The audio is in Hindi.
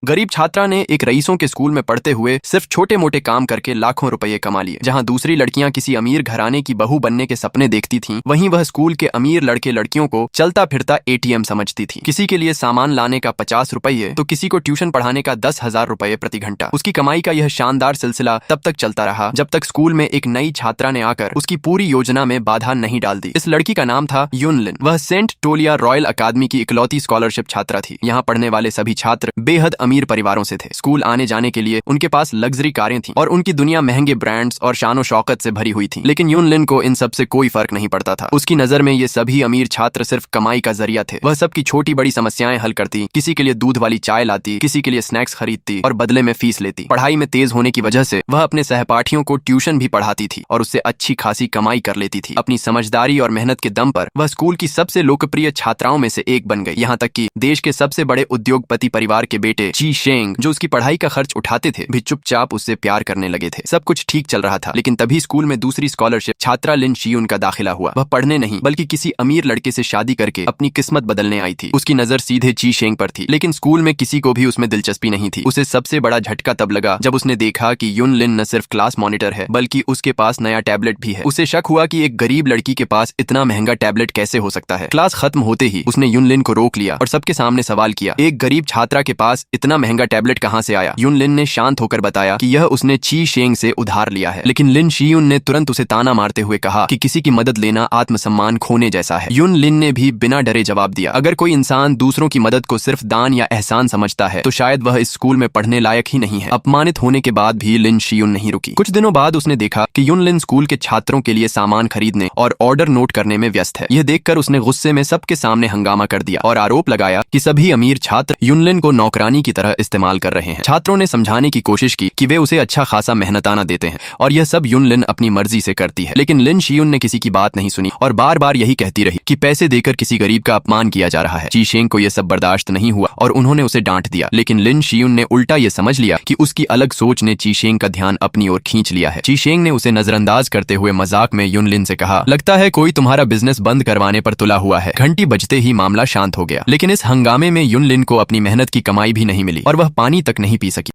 गरीब छात्रा ने एक रईसों के स्कूल में पढ़ते हुए सिर्फ छोटे मोटे काम करके लाखों रुपए कमा लिए। जहां दूसरी लड़कियां किसी अमीर घराने की बहू बनने के सपने देखती थीं, वहीं वह स्कूल के अमीर लड़के लड़कियों को चलता फिरता एटीएम समझती थी। किसी के लिए सामान लाने का 50 रुपये तो किसी को ट्यूशन पढ़ाने का 10,000 रुपये प्रति घंटा। उसकी कमाई का यह शानदार सिलसिला तब तक चलता रहा जब तक स्कूल में एक नई छात्रा ने आकर उसकी पूरी योजना में बाधा नहीं डाल दी। इस लड़की का नाम था युनलिन। वह सेंट टोलिया रॉयल अकादमी की इकलौती स्कॉलरशिप छात्रा थी। यहाँ पढ़ने वाले सभी छात्र बेहद अमीर परिवारों से थे। स्कूल आने जाने के लिए उनके पास लग्जरी कारें थीं और उनकी दुनिया महंगे ब्रांड्स और शानो शौकत से भरी हुई थी। लेकिन युनलिन को इन सब से कोई फर्क नहीं पड़ता था। उसकी नजर में ये सभी अमीर छात्र सिर्फ कमाई का जरिया थे। वह सबकी छोटी बड़ी समस्याएं हल करती, किसी के लिए दूध वाली चाय लाती, किसी के लिए स्नैक्स खरीदती और बदले में फीस लेती। पढ़ाई में तेज होने की वजह से वह अपने सहपाठियों को ट्यूशन भी पढ़ाती थी और उससे अच्छी खासी कमाई कर लेती थी। अपनी समझदारी और मेहनत के दम पर वह स्कूल की सबसे लोकप्रिय छात्राओं में से एक बन गई। यहाँ तक कि देश के सबसे बड़े उद्योगपति परिवार के बेटे ची शेंग, जो उसकी पढ़ाई का खर्च उठाते थे, भी चुपचाप उससे प्यार करने लगे थे। सब कुछ ठीक चल रहा था, लेकिन तभी स्कूल में दूसरी स्कॉलरशिप छात्रा लिन शियुन का दाखिला हुआ। वह पढ़ने नहीं बल्कि किसी अमीर लड़के से शादी करके अपनी किस्मत बदलने आई थी। उसकी नजर सीधे ची शेंग पर थी, लेकिन स्कूल में किसी को भी उसमें दिलचस्पी नहीं थी। उसे सबसे बड़ा झटका तब लगा जब उसने देखा कि युनलिन न सिर्फ क्लास मॉनिटर है बल्कि उसके पास नया टैबलेट भी है। उसे शक हुआ कि एक गरीब लड़की के पास इतना महंगा टैबलेट कैसे हो सकता है। क्लास खत्म होते ही उसने युनलिन को रोक लिया और सबके सामने सवाल किया, एक गरीब छात्रा के पास इतना महंगा टैबलेट कहां से आया? युनलिन ने शांत होकर बताया कि यह उसने ची शेंग से उधार लिया है। लेकिन लिन शियुन ने तुरंत उसे ताना मारते हुए कहा कि किसी की मदद लेना आत्मसम्मान खोने जैसा है। युनलिन ने भी बिना डरे जवाब दिया, अगर कोई इंसान दूसरों की मदद को सिर्फ दान या एहसान समझता है तो शायद वह इस स्कूल में पढ़ने लायक ही नहीं है। अपमानित होने के बाद भी लिन शियुन नहीं रुकी। कुछ दिनों बाद उसने देखा कि युनलिन स्कूल के छात्रों के लिए सामान खरीदने और ऑर्डर नोट करने में व्यस्त है। यह देखकर उसने गुस्से में सबके सामने हंगामा कर दिया और आरोप लगाया कि सभी अमीर छात्र युनलिन को नौकरानी की तरह इस्तेमाल कर रहे हैं। छात्रों ने समझाने की कोशिश की कि वे उसे अच्छा खासा मेहनताना देते हैं और यह सब युनलिन अपनी मर्जी से करती है। लेकिन लिन शियुन ने किसी की बात नहीं सुनी और बार बार यही कहती रही कि पैसे देकर किसी गरीब का अपमान किया जा रहा है। ची शेंग को यह सब बर्दाश्त नहीं हुआ और उन्होंने उसे डांट दिया। लेकिन लिन शियुन ने उल्टा यह समझ लिया कि उसकी अलग सोच ने ची शेंग का ध्यान अपनी ओर खींच लिया है। ची शेंग ने उसे नजरअंदाज करते हुए मजाक में युनलिन से कहा, लगता है कोई तुम्हारा बिजनेस बंद करवाने पर तुला हुआ है। घंटी बजते ही मामला शांत हो गया। लेकिन इस हंगामे में युनलिन को अपनी मेहनत की कमाई भी नहीं मिली और वह पानी तक नहीं पी सकी।